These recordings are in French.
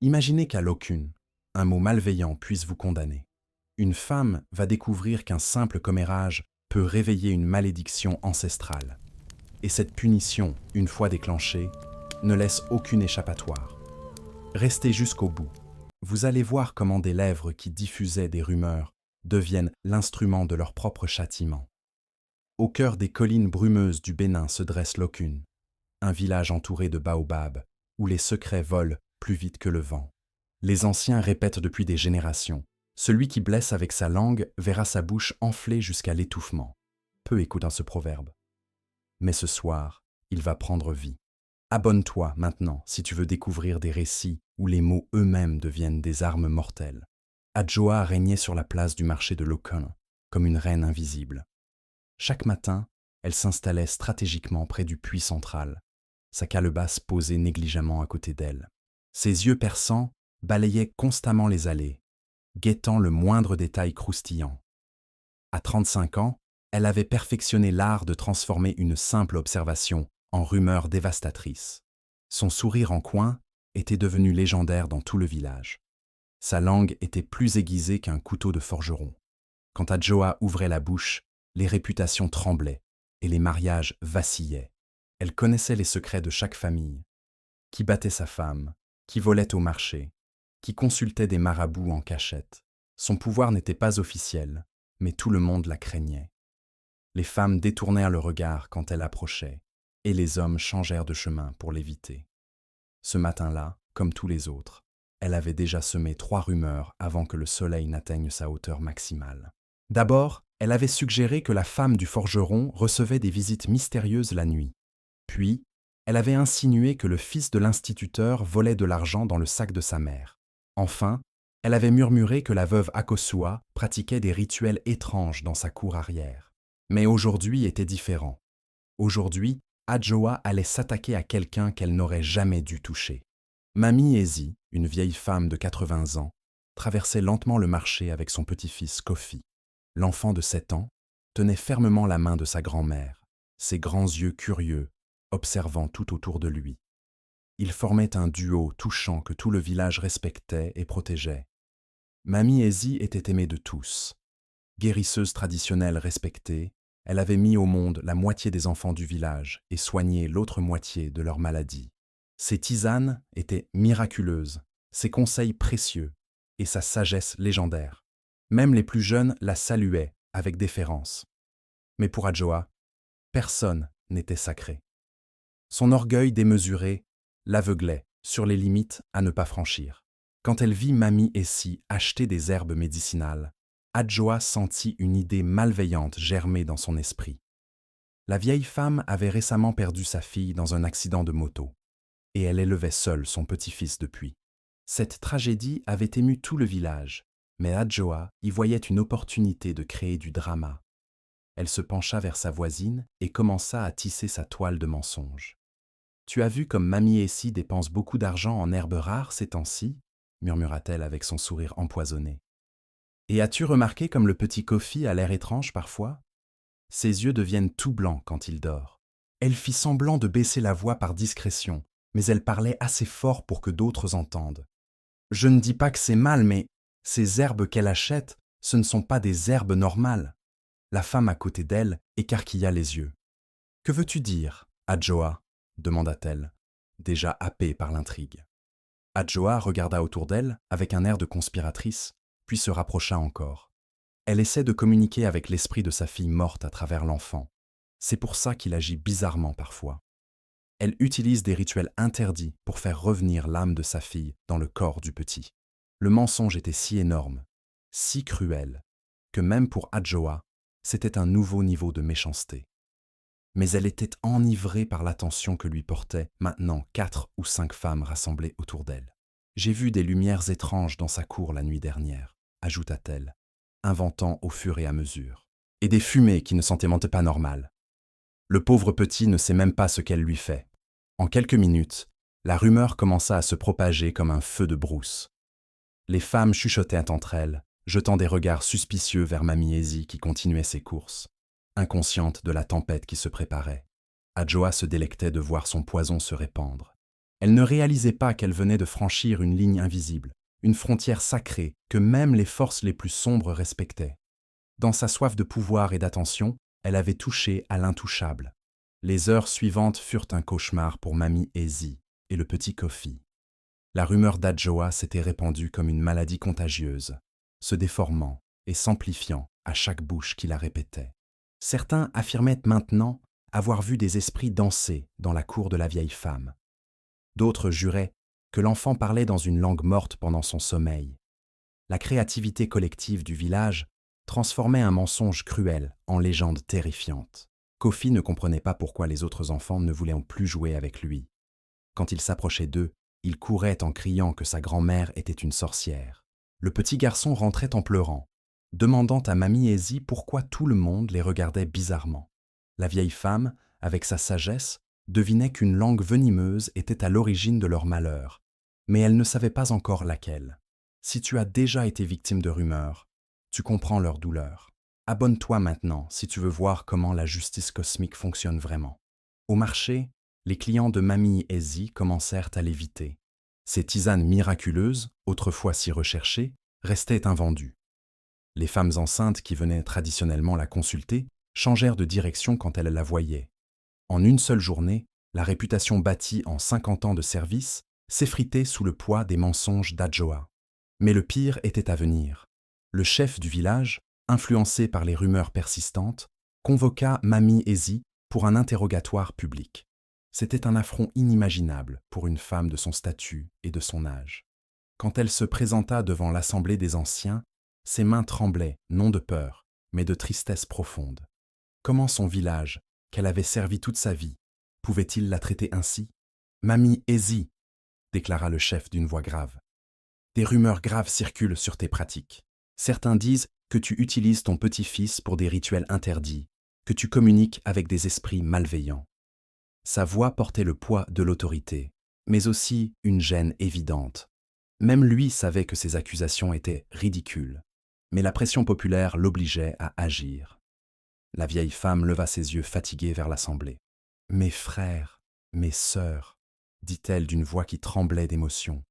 Imaginez qu'à l'aucune, un mot malveillant puisse vous condamner. Une femme va découvrir qu'un simple commérage peut réveiller une malédiction ancestrale. Et cette punition, une fois déclenchée, ne laisse aucune échappatoire. Restez jusqu'au bout. Vous allez voir comment des lèvres qui diffusaient des rumeurs deviennent l'instrument de leur propre châtiment. Au cœur des collines brumeuses du Bénin se dresse l'Aukun, un village entouré de baobabs, où les secrets volent plus vite que le vent. Les anciens répètent depuis des générations, celui qui blesse avec sa langue verra sa bouche enflée jusqu'à l'étouffement. Peu écoutent ce proverbe. Mais ce soir, il va prendre vie. Abonne-toi maintenant si tu veux découvrir des récits où les mots eux-mêmes deviennent des armes mortelles. Adjoa régnait sur la place du marché de l'Aukun, comme une reine invisible. Chaque matin, elle s'installait stratégiquement près du puits central, sa calebasse posée négligemment à côté d'elle. Ses yeux perçants balayaient constamment les allées, guettant le moindre détail croustillant. À 35 ans, elle avait perfectionné l'art de transformer une simple observation en rumeur dévastatrice. Son sourire en coin était devenu légendaire dans tout le village. Sa langue était plus aiguisée qu'un couteau de forgeron. Quand Adjoa ouvrait la bouche, les réputations tremblaient et les mariages vacillaient. Elle connaissait les secrets de chaque famille. Qui battait sa femme, qui volait au marché, qui consultait des marabouts en cachette. Son pouvoir n'était pas officiel, mais tout le monde la craignait. Les femmes détournèrent le regard quand elle approchait, et les hommes changèrent de chemin pour l'éviter. Ce matin-là, comme tous les autres, elle avait déjà semé 3 rumeurs avant que le soleil n'atteigne sa hauteur maximale. D'abord, elle avait suggéré que la femme du forgeron recevait des visites mystérieuses la nuit. Puis, elle avait insinué que le fils de l'instituteur volait de l'argent dans le sac de sa mère. Enfin, elle avait murmuré que la veuve Akosua pratiquait des rituels étranges dans sa cour arrière. Mais aujourd'hui était différent. Aujourd'hui, Adjoa allait s'attaquer à quelqu'un qu'elle n'aurait jamais dû toucher. Mamie Ezi, une vieille femme de 80 ans, traversait lentement le marché avec son petit-fils Kofi. L'enfant de 7 ans tenait fermement la main de sa grand-mère, ses grands yeux curieux, observant tout autour de lui. Ils formaient un duo touchant que tout le village respectait et protégeait. Mamie Ezi était aimée de tous. Guérisseuse traditionnelle respectée, elle avait mis au monde la moitié des enfants du village et soigné l'autre moitié de leur maladie. Ses tisanes étaient miraculeuses, ses conseils précieux et sa sagesse légendaire. Même les plus jeunes la saluaient avec déférence. Mais pour Adjoa, personne n'était sacré. Son orgueil démesuré l'aveuglait sur les limites à ne pas franchir. Quand elle vit Mamie Essi acheter des herbes médicinales, Adjoa sentit une idée malveillante germer dans son esprit. La vieille femme avait récemment perdu sa fille dans un accident de moto, et elle élevait seule son petit-fils depuis. Cette tragédie avait ému tout le village, mais Adjoa y voyait une opportunité de créer du drama. Elle se pencha vers sa voisine et commença à tisser sa toile de mensonges. « Tu as vu comme Mamie Essi dépense beaucoup d'argent en herbes rares ces temps-ci » murmura-t-elle avec son sourire empoisonné. « Et as-tu remarqué comme le petit Kofi a l'air étrange parfois? Ses yeux deviennent tout blancs quand il dort. » Elle fit semblant de baisser la voix par discrétion, mais elle parlait assez fort pour que d'autres entendent. « Je ne dis pas que c'est mal, mais ces herbes qu'elle achète, ce ne sont pas des herbes normales. » La femme à côté d'elle écarquilla les yeux. « Que veux-tu dire, Adjoa ?» demanda-t-elle, déjà happée par l'intrigue. Adjoa regarda autour d'elle avec un air de conspiratrice, puis se rapprocha encore. Elle essaie de communiquer avec l'esprit de sa fille morte à travers l'enfant. C'est pour ça qu'il agit bizarrement parfois. Elle utilise des rituels interdits pour faire revenir l'âme de sa fille dans le corps du petit. Le mensonge était si énorme, si cruel, que même pour Adjoa, c'était un nouveau niveau de méchanceté. Mais elle était enivrée par l'attention que lui portaient maintenant 4 ou 5 femmes rassemblées autour d'elle. « J'ai vu des lumières étranges dans sa cour la nuit dernière, » ajouta-t-elle, inventant au fur et à mesure. « Et des fumées qui ne sentent pas normales. Le pauvre petit ne sait même pas ce qu'elle lui fait. » En quelques minutes, la rumeur commença à se propager comme un feu de brousse. Les femmes chuchotaient entre elles, jetant des regards suspicieux vers Mamie Ezi qui continuait ses courses, inconsciente de la tempête qui se préparait. Adjoa se délectait de voir son poison se répandre. Elle ne réalisait pas qu'elle venait de franchir une ligne invisible, une frontière sacrée que même les forces les plus sombres respectaient. Dans sa soif de pouvoir et d'attention, elle avait touché à l'intouchable. Les heures suivantes furent un cauchemar pour Mamie Ezi et le petit Kofi. La rumeur d'Adjoa s'était répandue comme une maladie contagieuse, se déformant et s'amplifiant à chaque bouche qui la répétait. Certains affirmaient maintenant avoir vu des esprits danser dans la cour de la vieille femme. D'autres juraient que l'enfant parlait dans une langue morte pendant son sommeil. La créativité collective du village transformait un mensonge cruel en légende terrifiante. Kofi ne comprenait pas pourquoi les autres enfants ne voulaient plus jouer avec lui. Quand il s'approchait d'eux, il courait en criant que sa grand-mère était une sorcière. Le petit garçon rentrait en pleurant, demandant à Mamie Ezi pourquoi tout le monde les regardait bizarrement. La vieille femme, avec sa sagesse, devinait qu'une langue venimeuse était à l'origine de leur malheur, mais elle ne savait pas encore laquelle. Si tu as déjà été victime de rumeurs, tu comprends leur douleur. Abonne-toi maintenant si tu veux voir comment la justice cosmique fonctionne vraiment. Au marché, les clients de Mamie Ezi commencèrent à l'éviter. Ces tisanes miraculeuses, autrefois si recherchées, restaient invendues. Les femmes enceintes qui venaient traditionnellement la consulter changèrent de direction quand elles la voyaient. En une seule journée, la réputation bâtie en 50 ans de service s'effritait sous le poids des mensonges d'Adjoa. Mais le pire était à venir. Le chef du village, influencé par les rumeurs persistantes, convoqua Mamie Ezi pour un interrogatoire public. C'était un affront inimaginable pour une femme de son statut et de son âge. Quand elle se présenta devant l'assemblée des anciens, ses mains tremblaient, non de peur, mais de tristesse profonde. Comment son village, qu'elle avait servi toute sa vie, pouvait-il la traiter ainsi? « Mamie Ezi !» déclara le chef d'une voix grave. « Des rumeurs graves circulent sur tes pratiques. Certains disent que tu utilises ton petit-fils pour des rituels interdits, que tu communiques avec des esprits malveillants. » Sa voix portait le poids de l'autorité, mais aussi une gêne évidente. Même lui savait que ces accusations étaient ridicules, mais la pression populaire l'obligeait à agir. La vieille femme leva ses yeux fatigués vers l'assemblée. « Mes frères, mes sœurs, dit-elle d'une voix qui tremblait d'émotion.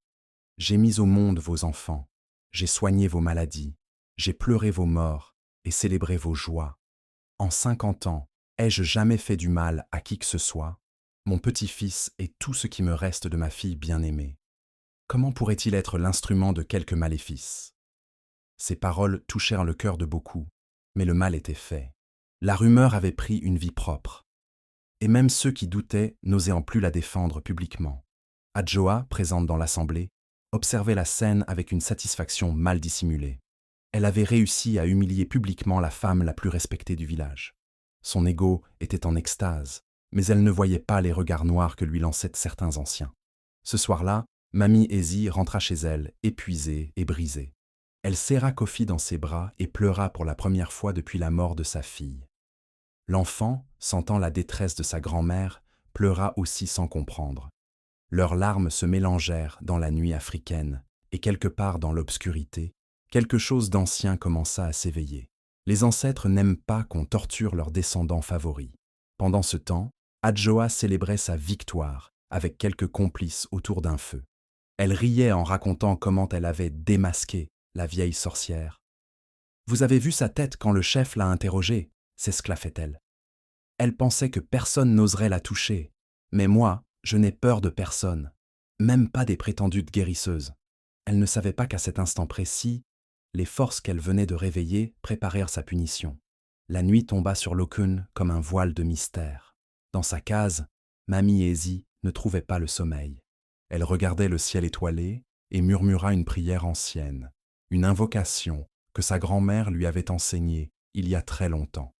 J'ai mis au monde vos enfants, j'ai soigné vos maladies, j'ai pleuré vos morts et célébré vos joies. En 50 ans, ai-je jamais fait du mal à qui que ce soit? Mon petit-fils est tout ce qui me reste de ma fille bien-aimée. Comment pourrait-il être l'instrument de quelque maléfice? » Ces paroles touchèrent le cœur de beaucoup, mais le mal était fait. La rumeur avait pris une vie propre. Et même ceux qui doutaient n'osaient plus la défendre publiquement. Adjoa, présente dans l'assemblée, observait la scène avec une satisfaction mal dissimulée. Elle avait réussi à humilier publiquement la femme la plus respectée du village. Son ego était en extase, mais elle ne voyait pas les regards noirs que lui lançaient certains anciens. Ce soir-là, Mamie Ezi rentra chez elle, épuisée et brisée. Elle serra Kofi dans ses bras et pleura pour la première fois depuis la mort de sa fille. L'enfant, sentant la détresse de sa grand-mère, pleura aussi sans comprendre. Leurs larmes se mélangèrent dans la nuit africaine, et quelque part dans l'obscurité, quelque chose d'ancien commença à s'éveiller. Les ancêtres n'aiment pas qu'on torture leurs descendants favoris. Pendant ce temps, Adjoa célébrait sa victoire avec quelques complices autour d'un feu. Elle riait en racontant comment elle avait démasqué la vieille sorcière. « Vous avez vu sa tête quand le chef l'a interrogée » s'esclaffait-elle. « Elle pensait que personne n'oserait la toucher, mais moi, je n'ai peur de personne, même pas des prétendues guérisseuses. » Elle ne savait pas qu'à cet instant précis, les forces qu'elle venait de réveiller préparèrent sa punition. La nuit tomba sur Lokun comme un voile de mystère. Dans sa case, Mamie Ezi ne trouvait pas le sommeil. Elle regardait le ciel étoilé et murmura une prière ancienne, une invocation que sa grand-mère lui avait enseignée il y a très longtemps.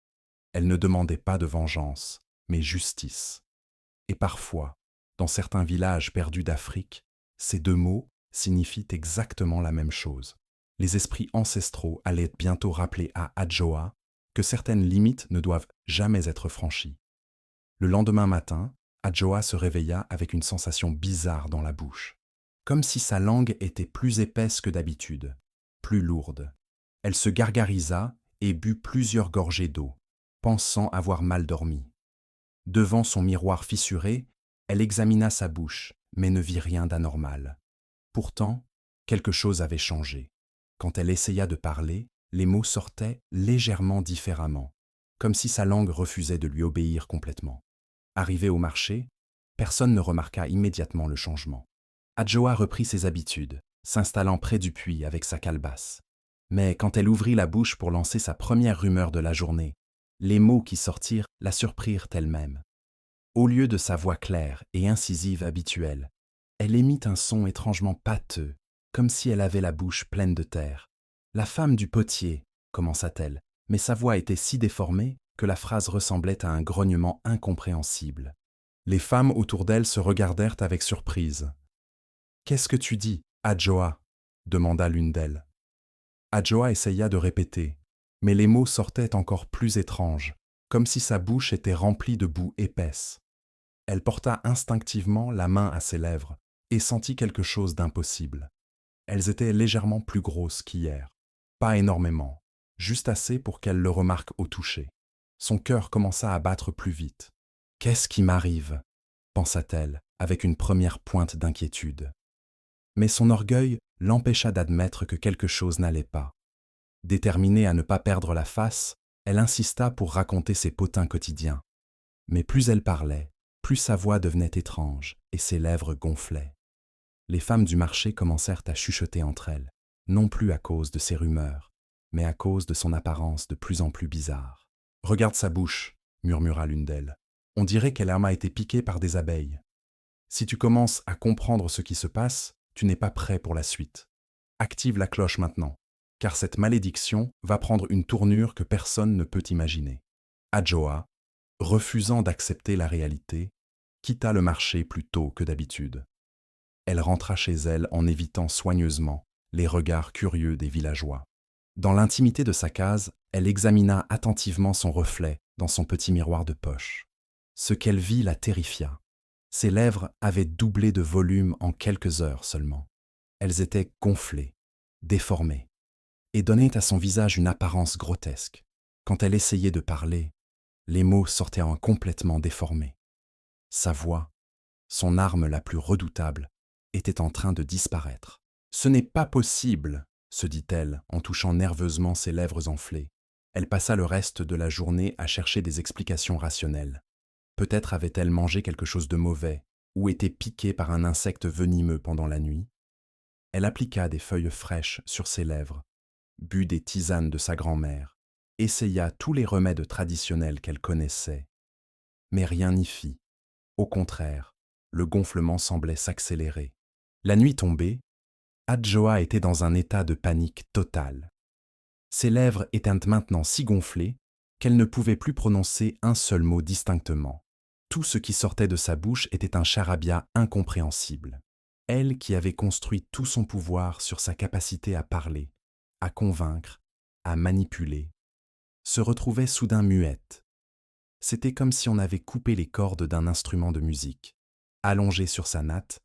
Elle ne demandait pas de vengeance, mais justice. Et parfois, dans certains villages perdus d'Afrique, ces deux mots signifient exactement la même chose. Les esprits ancestraux allaient bientôt rappeler à Adjoa que certaines limites ne doivent jamais être franchies. Le lendemain matin, Adjoa se réveilla avec une sensation bizarre dans la bouche, comme si sa langue était plus épaisse que d'habitude, plus lourde. Elle se gargarisa et but plusieurs gorgées d'eau, pensant avoir mal dormi. Devant son miroir fissuré, elle examina sa bouche mais ne vit rien d'anormal. Pourtant, quelque chose avait changé. Quand elle essaya de parler, les mots sortaient légèrement différemment, comme si sa langue refusait de lui obéir complètement. Arrivée au marché, personne ne remarqua immédiatement le changement. Adjoa reprit ses habitudes, s'installant près du puits avec sa calebasse. Mais quand elle ouvrit la bouche pour lancer sa première rumeur de la journée, les mots qui sortirent la surprirent elle-même. Au lieu de sa voix claire et incisive habituelle, elle émit un son étrangement pâteux, comme si elle avait la bouche pleine de terre. « La femme du potier », commença-t-elle, mais sa voix était si déformée que la phrase ressemblait à un grognement incompréhensible. Les femmes autour d'elle se regardèrent avec surprise. « Qu'est-ce que tu dis, Adjoa » demanda l'une d'elles. Adjoa essaya de répéter, mais les mots sortaient encore plus étranges, comme si sa bouche était remplie de boue épaisse. Elle porta instinctivement la main à ses lèvres et sentit quelque chose d'impossible. Elles étaient légèrement plus grosses qu'hier. Pas énormément, juste assez pour qu'elle le remarque au toucher. Son cœur commença à battre plus vite. « Qu'est-ce qui m'arrive » pensa-t-elle, avec une première pointe d'inquiétude. Mais son orgueil l'empêcha d'admettre que quelque chose n'allait pas. Déterminée à ne pas perdre la face, elle insista pour raconter ses potins quotidiens. Mais plus elle parlait, plus sa voix devenait étrange et ses lèvres gonflaient. Les femmes du marché commencèrent à chuchoter entre elles, non plus à cause de ses rumeurs, mais à cause de son apparence de plus en plus bizarre. « Regarde sa bouche » murmura l'une d'elles. « On dirait qu'elle a été piquée par des abeilles. Si tu commences à comprendre ce qui se passe, tu n'es pas prêt pour la suite. Active la cloche maintenant, car cette malédiction va prendre une tournure que personne ne peut imaginer. » Adjoa, refusant d'accepter la réalité, quitta le marché plus tôt que d'habitude. Elle rentra chez elle en évitant soigneusement les regards curieux des villageois. Dans l'intimité de sa case, elle examina attentivement son reflet dans son petit miroir de poche. Ce qu'elle vit la terrifia. Ses lèvres avaient doublé de volume en quelques heures seulement. Elles étaient gonflées, déformées, et donnaient à son visage une apparence grotesque. Quand elle essayait de parler, les mots sortaient complètement déformés. Sa voix, son arme la plus redoutable, était en train de disparaître. « Ce n'est pas possible !» se dit-elle en touchant nerveusement ses lèvres enflées. Elle passa le reste de la journée à chercher des explications rationnelles. Peut-être avait-elle mangé quelque chose de mauvais ou été piquée par un insecte venimeux pendant la nuit. Elle appliqua des feuilles fraîches sur ses lèvres, but des tisanes de sa grand-mère, essaya tous les remèdes traditionnels qu'elle connaissait. Mais rien n'y fit. Au contraire, le gonflement semblait s'accélérer. La nuit tombée, Adjoa était dans un état de panique totale. Ses lèvres étaient maintenant si gonflées qu'elle ne pouvait plus prononcer un seul mot distinctement. Tout ce qui sortait de sa bouche était un charabia incompréhensible. Elle qui avait construit tout son pouvoir sur sa capacité à parler, à convaincre, à manipuler, se retrouvait soudain muette. C'était comme si on avait coupé les cordes d'un instrument de musique. Allongée sur sa natte,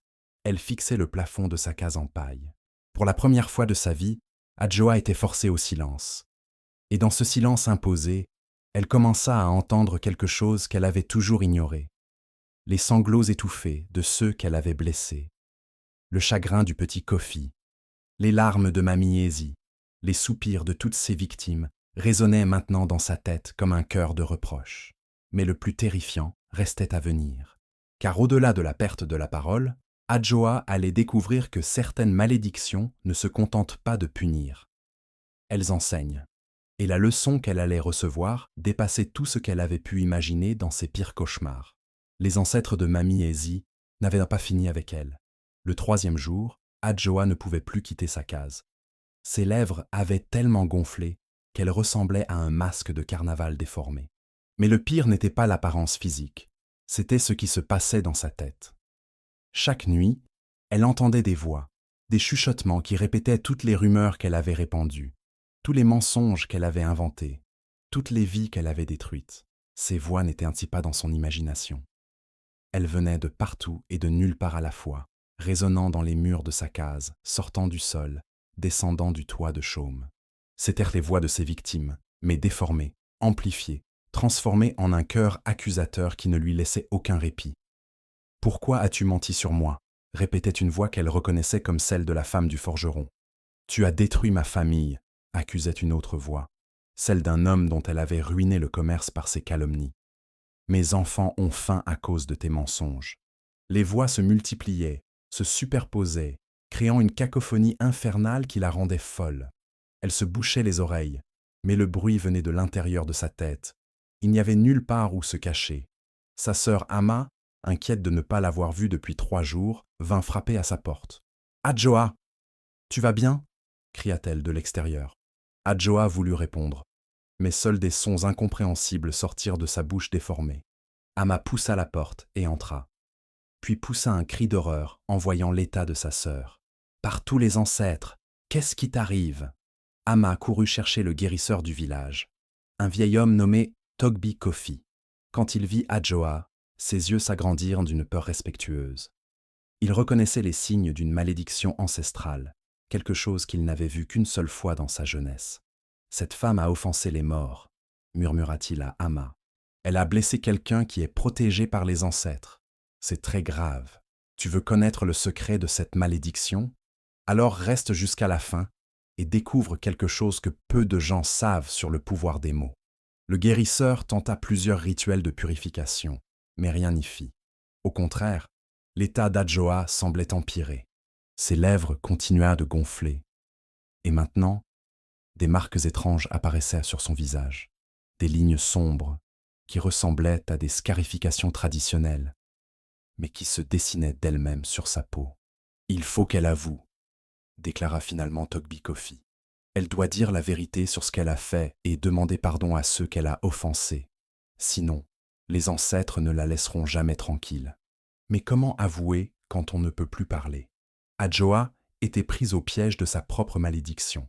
elle fixait le plafond de sa case en paille. Pour la première fois de sa vie, Adjoa était forcée au silence. Et dans ce silence imposé, elle commença à entendre quelque chose qu'elle avait toujours ignoré. Les sanglots étouffés de ceux qu'elle avait blessés. Le chagrin du petit Kofi. Les larmes de Mamie Ezi. Les soupirs de toutes ses victimes résonnaient maintenant dans sa tête comme un chœur de reproche. Mais le plus terrifiant restait à venir. Car au-delà de la perte de la parole, Adjoa allait découvrir que certaines malédictions ne se contentent pas de punir. Elles enseignent. Et la leçon qu'elle allait recevoir dépassait tout ce qu'elle avait pu imaginer dans ses pires cauchemars. Les ancêtres de Mamie Ezi n'avaient pas fini avec elle. Le 3e jour, Adjoa ne pouvait plus quitter sa case. Ses lèvres avaient tellement gonflé qu'elle ressemblait à un masque de carnaval déformé. Mais le pire n'était pas l'apparence physique, c'était ce qui se passait dans sa tête. Chaque nuit, elle entendait des voix, des chuchotements qui répétaient toutes les rumeurs qu'elle avait répandues, tous les mensonges qu'elle avait inventés, toutes les vies qu'elle avait détruites. Ces voix n'étaient ainsi pas dans son imagination. Elles venaient de partout et de nulle part à la fois, résonnant dans les murs de sa case, sortant du sol, descendant du toit de chaume. C'étaient les voix de ses victimes, mais déformées, amplifiées, transformées en un cœur accusateur qui ne lui laissait aucun répit. « Pourquoi as-tu menti sur moi » répétait une voix qu'elle reconnaissait comme celle de la femme du forgeron. Tu as détruit ma famille, accusait une autre voix, celle d'un homme dont elle avait ruiné le commerce par ses calomnies. Mes enfants ont faim à cause de tes mensonges. Les voix se multipliaient, se superposaient, créant une cacophonie infernale qui la rendait folle. Elle se bouchait les oreilles, mais le bruit venait de l'intérieur de sa tête. Il n'y avait nulle part où se cacher. Sa sœur Ama, inquiète de ne pas l'avoir vue depuis 3 jours, vint frapper à sa porte. « Adjoa, tu vas bien ?» cria-t-elle de l'extérieur. Adjoa voulut répondre, mais seuls des sons incompréhensibles sortirent de sa bouche déformée. Ama poussa la porte et entra, puis poussa un cri d'horreur en voyant l'état de sa sœur. « Par tous les ancêtres, qu'est-ce qui t'arrive ?» Ama courut chercher le guérisseur du village, un vieil homme nommé Togbi Kofi. Quand il vit Adjoa, ses yeux s'agrandirent d'une peur respectueuse. Il reconnaissait les signes d'une malédiction ancestrale, quelque chose qu'il n'avait vu qu'une seule fois dans sa jeunesse. « Cette femme a offensé les morts, » murmura-t-il à Ama. « Elle a blessé quelqu'un qui est protégé par les ancêtres. C'est très grave. Tu veux connaître le secret de cette malédiction? Alors reste jusqu'à la fin et découvre quelque chose que peu de gens savent sur le pouvoir des mots. » Le guérisseur tenta plusieurs rituels de purification, mais rien n'y fit. Au contraire, l'état d'Adjoa semblait empirer. Ses lèvres continuaient de gonfler. Et maintenant, des marques étranges apparaissaient sur son visage, des lignes sombres qui ressemblaient à des scarifications traditionnelles, mais qui se dessinaient d'elles-mêmes sur sa peau. « Il faut qu'elle avoue, » déclara finalement Togbi Kofi. « Elle doit dire la vérité sur ce qu'elle a fait et demander pardon à ceux qu'elle a offensés. Sinon, les ancêtres ne la laisseront jamais tranquille. » Mais comment avouer quand on ne peut plus parler? Adjoa était prise au piège de sa propre malédiction.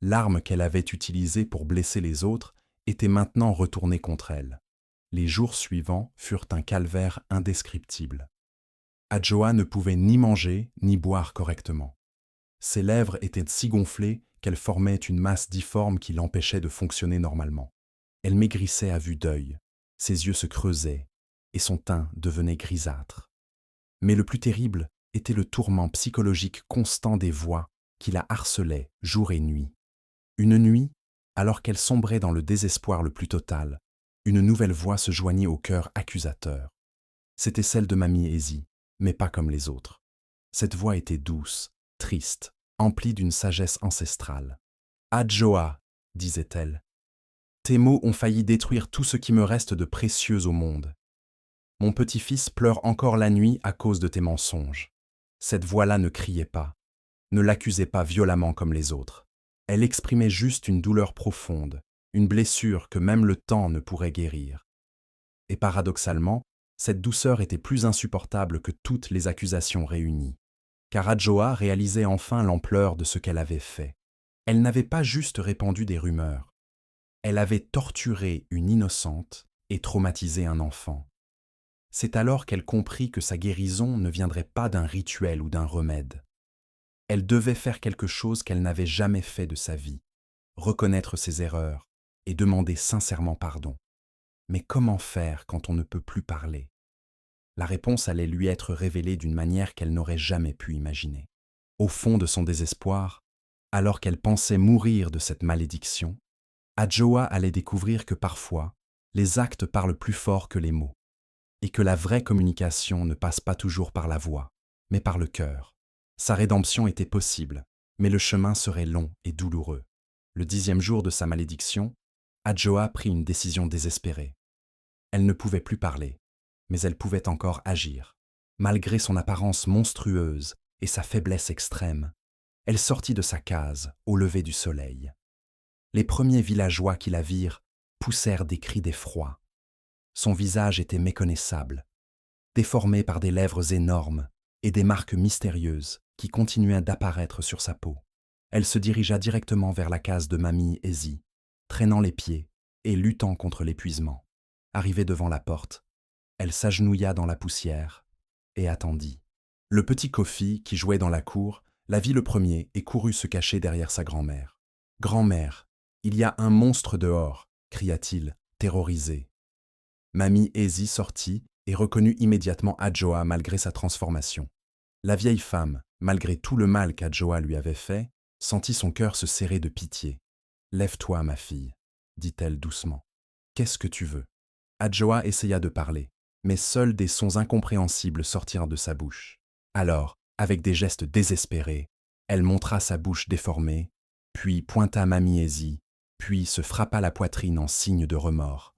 L'arme qu'elle avait utilisée pour blesser les autres était maintenant retournée contre elle. Les jours suivants furent un calvaire indescriptible. Adjoa ne pouvait ni manger ni boire correctement. Ses lèvres étaient si gonflées qu'elles formaient une masse difforme qui l'empêchait de fonctionner normalement. Elle maigrissait à vue d'œil, ses yeux se creusaient et son teint devenait grisâtre. Mais le plus terrible était le tourment psychologique constant des voix qui la harcelaient jour et nuit. Une nuit, alors qu'elle sombrait dans le désespoir le plus total, une nouvelle voix se joignit au cœur accusateur. C'était celle de Mamie Ezi, mais pas comme les autres. Cette voix était douce, triste, emplie d'une sagesse ancestrale. « Adjoa, » disait-elle, « tes mots ont failli détruire tout ce qui me reste de précieux au monde. Mon petit-fils pleure encore la nuit à cause de tes mensonges. Cette voix-là ne criait pas, ne l'accusait pas violemment comme les autres. Elle exprimait juste une douleur profonde, une blessure que même le temps ne pourrait guérir. Et paradoxalement, cette douceur était plus insupportable que toutes les accusations réunies. Car Adjoa réalisait enfin l'ampleur de ce qu'elle avait fait. Elle n'avait pas juste répandu des rumeurs. Elle avait torturé une innocente et traumatisé un enfant. C'est alors qu'elle comprit que sa guérison ne viendrait pas d'un rituel ou d'un remède. Elle devait faire quelque chose qu'elle n'avait jamais fait de sa vie, reconnaître ses erreurs et demander sincèrement pardon. Mais comment faire quand on ne peut plus parler? La réponse allait lui être révélée d'une manière qu'elle n'aurait jamais pu imaginer. Au fond de son désespoir, alors qu'elle pensait mourir de cette malédiction, Adjoa allait découvrir que parfois, les actes parlent plus fort que les mots, et que la vraie communication ne passe pas toujours par la voix, mais par le cœur. Sa rédemption était possible, mais le chemin serait long et douloureux. Le 10e jour de sa malédiction, Adjoa prit une décision désespérée. Elle ne pouvait plus parler, mais elle pouvait encore agir. Malgré son apparence monstrueuse et sa faiblesse extrême, elle sortit de sa case au lever du soleil. Les premiers villageois qui la virent poussèrent des cris d'effroi. Son visage était méconnaissable, déformé par des lèvres énormes et des marques mystérieuses qui continuaient d'apparaître sur sa peau. Elle se dirigea directement vers la case de Mamie Ezi, traînant les pieds et luttant contre l'épuisement. Arrivée devant la porte, elle s'agenouilla dans la poussière et attendit. Le petit Kofi, qui jouait dans la cour, la vit le premier et courut se cacher derrière sa grand-mère. « Grand-mère, il y a un monstre dehors !» cria-t-il, terrorisé. Mamie Ezi sortit et reconnut immédiatement Adjoa malgré sa transformation. La vieille femme, malgré tout le mal qu'Adjoa lui avait fait, sentit son cœur se serrer de pitié. « Lève-toi, ma fille, dit-elle doucement. Qu'est-ce que tu veux ?» Adjoa essaya de parler, mais seuls des sons incompréhensibles sortirent de sa bouche. Alors, avec des gestes désespérés, elle montra sa bouche déformée, puis pointa Mamie Ezi, puis se frappa la poitrine en signe de remords.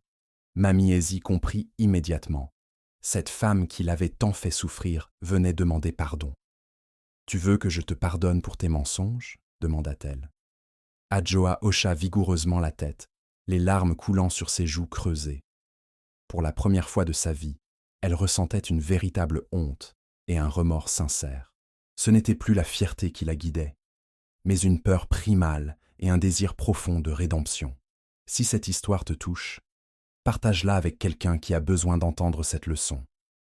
Mamie Ezi comprit immédiatement. Cette femme qui l'avait tant fait souffrir venait demander pardon. « Tu veux que je te pardonne pour tes mensonges ?» demanda-t-elle. Adjoa hocha vigoureusement la tête, les larmes coulant sur ses joues creusées. Pour la première fois de sa vie, elle ressentait une véritable honte et un remords sincère. Ce n'était plus la fierté qui la guidait, mais une peur primale et un désir profond de rédemption. Si cette histoire te touche, partage-la avec quelqu'un qui a besoin d'entendre cette leçon.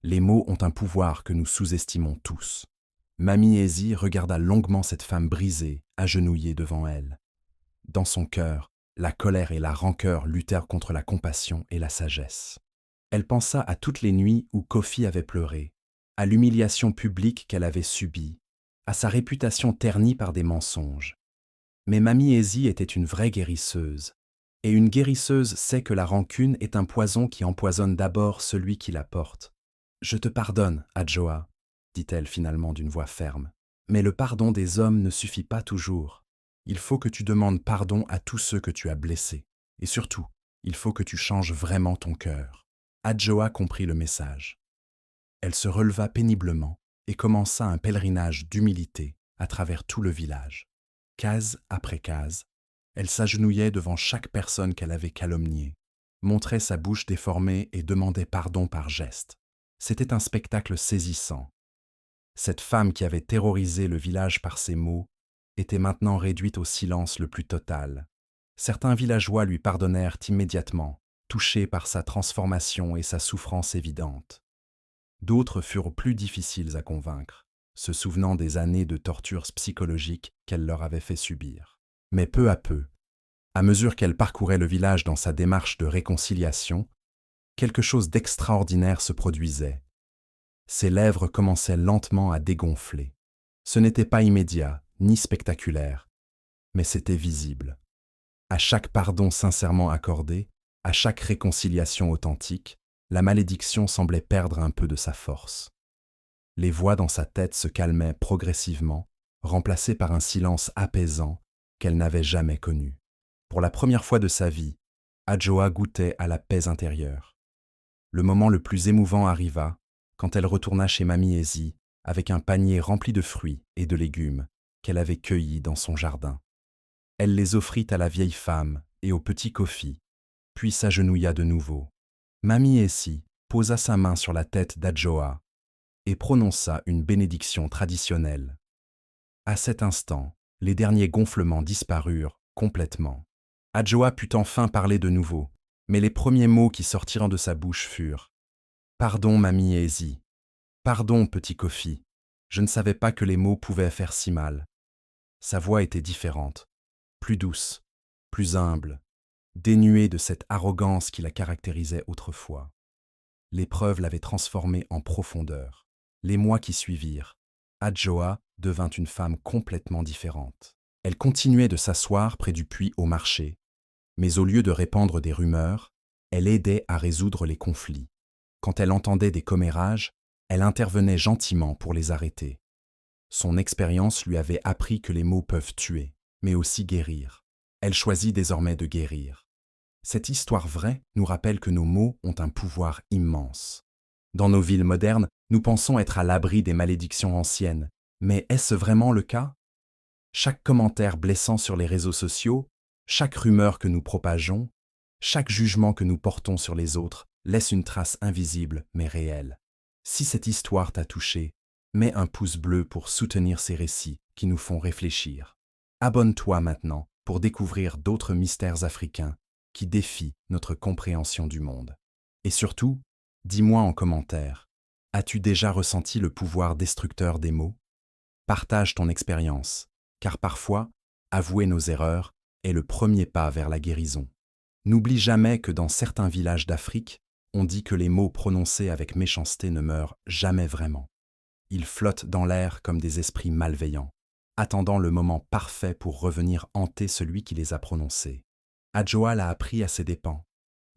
Les mots ont un pouvoir que nous sous-estimons tous. Mamie Ezi regarda longuement cette femme brisée, agenouillée devant elle. Dans son cœur, la colère et la rancœur luttèrent contre la compassion et la sagesse. Elle pensa à toutes les nuits où Kofi avait pleuré, à l'humiliation publique qu'elle avait subie, à sa réputation ternie par des mensonges. Mais Mamie Ezi était une vraie guérisseuse, et une guérisseuse sait que la rancune est un poison qui empoisonne d'abord celui qui la porte. « Je te pardonne, Adjoa, » dit-elle finalement d'une voix ferme. « Mais le pardon des hommes ne suffit pas toujours. Il faut que tu demandes pardon à tous ceux que tu as blessés. Et surtout, il faut que tu changes vraiment ton cœur. » Adjoa comprit le message. Elle se releva péniblement et commença un pèlerinage d'humilité à travers tout le village. Case après case, elle s'agenouillait devant chaque personne qu'elle avait calomniée, montrait sa bouche déformée et demandait pardon par geste. C'était un spectacle saisissant. Cette femme qui avait terrorisé le village par ses mots était maintenant réduite au silence le plus total. Certains villageois lui pardonnèrent immédiatement, touchés par sa transformation et sa souffrance évidente. D'autres furent plus difficiles à convaincre, se souvenant des années de tortures psychologiques qu'elle leur avait fait subir. Mais peu à mesure qu'elle parcourait le village dans sa démarche de réconciliation, quelque chose d'extraordinaire se produisait. Ses lèvres commençaient lentement à dégonfler. Ce n'était pas immédiat, ni spectaculaire, mais c'était visible. À chaque pardon sincèrement accordé, à chaque réconciliation authentique, la malédiction semblait perdre un peu de sa force. Les voix dans sa tête se calmaient progressivement, remplacées par un silence apaisant qu'elle n'avait jamais connu. Pour la première fois de sa vie, Adjoa goûtait à la paix intérieure. Le moment le plus émouvant arriva quand elle retourna chez Mamie Ezi avec un panier rempli de fruits et de légumes qu'elle avait cueillis dans son jardin. Elle les offrit à la vieille femme et au petit Kofi, puis s'agenouilla de nouveau. Mamie Ezi posa sa main sur la tête d'Adjoa et prononça une bénédiction traditionnelle. À cet instant, les derniers gonflements disparurent complètement. Adjoa put enfin parler de nouveau, mais les premiers mots qui sortirent de sa bouche furent « Pardon, Mamie Ezi. Pardon, petit Kofi. Je ne savais pas que les mots pouvaient faire si mal. » Sa voix était différente, plus douce, plus humble, dénuée de cette arrogance qui la caractérisait autrefois. L'épreuve l'avait transformée en profondeur. Les mois qui suivirent, Adjoa devint une femme complètement différente. Elle continuait de s'asseoir près du puits au marché, mais au lieu de répandre des rumeurs, elle aidait à résoudre les conflits. Quand elle entendait des commérages, elle intervenait gentiment pour les arrêter. Son expérience lui avait appris que les mots peuvent tuer, mais aussi guérir. Elle choisit désormais de guérir. Cette histoire vraie nous rappelle que nos mots ont un pouvoir immense. Dans nos villes modernes, nous pensons être à l'abri des malédictions anciennes, mais est-ce vraiment le cas ? Chaque commentaire blessant sur les réseaux sociaux, chaque rumeur que nous propageons, chaque jugement que nous portons sur les autres laisse une trace invisible mais réelle. Si cette histoire t'a touché, mets un pouce bleu pour soutenir ces récits qui nous font réfléchir. Abonne-toi maintenant pour découvrir d'autres mystères africains qui défient notre compréhension du monde. Et surtout, dis-moi en commentaire, as-tu déjà ressenti le pouvoir destructeur des mots ? Partage ton expérience, car parfois, avouer nos erreurs est le premier pas vers la guérison. N'oublie jamais que dans certains villages d'Afrique, on dit que les mots prononcés avec méchanceté ne meurent jamais vraiment. Ils flottent dans l'air comme des esprits malveillants, attendant le moment parfait pour revenir hanter celui qui les a prononcés. Adjoa l'a appris à ses dépens,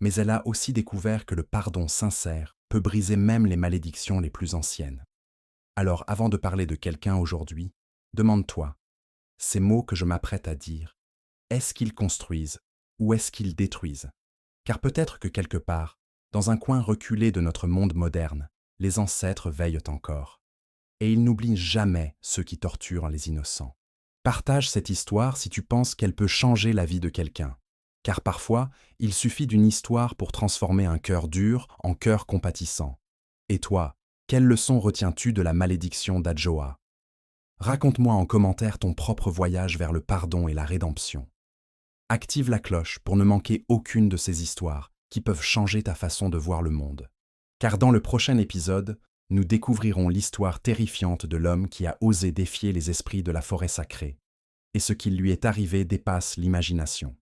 mais elle a aussi découvert que le pardon sincère peut briser même les malédictions les plus anciennes. Alors avant de parler de quelqu'un aujourd'hui, demande-toi, ces mots que je m'apprête à dire, est-ce qu'ils construisent ou est-ce qu'ils détruisent? Car peut-être que quelque part, dans un coin reculé de notre monde moderne, les ancêtres veillent encore. Et ils n'oublient jamais ceux qui torturent les innocents. Partage cette histoire si tu penses qu'elle peut changer la vie de quelqu'un. Car parfois, il suffit d'une histoire pour transformer un cœur dur en cœur compatissant. Et toi, quelle leçon retiens-tu de la malédiction d'Adjoa? Raconte-moi en commentaire ton propre voyage vers le pardon et la rédemption. Active la cloche pour ne manquer aucune de ces histoires qui peuvent changer ta façon de voir le monde. Car dans le prochain épisode, nous découvrirons l'histoire terrifiante de l'homme qui a osé défier les esprits de la forêt sacrée. Et ce qui lui est arrivé dépasse l'imagination.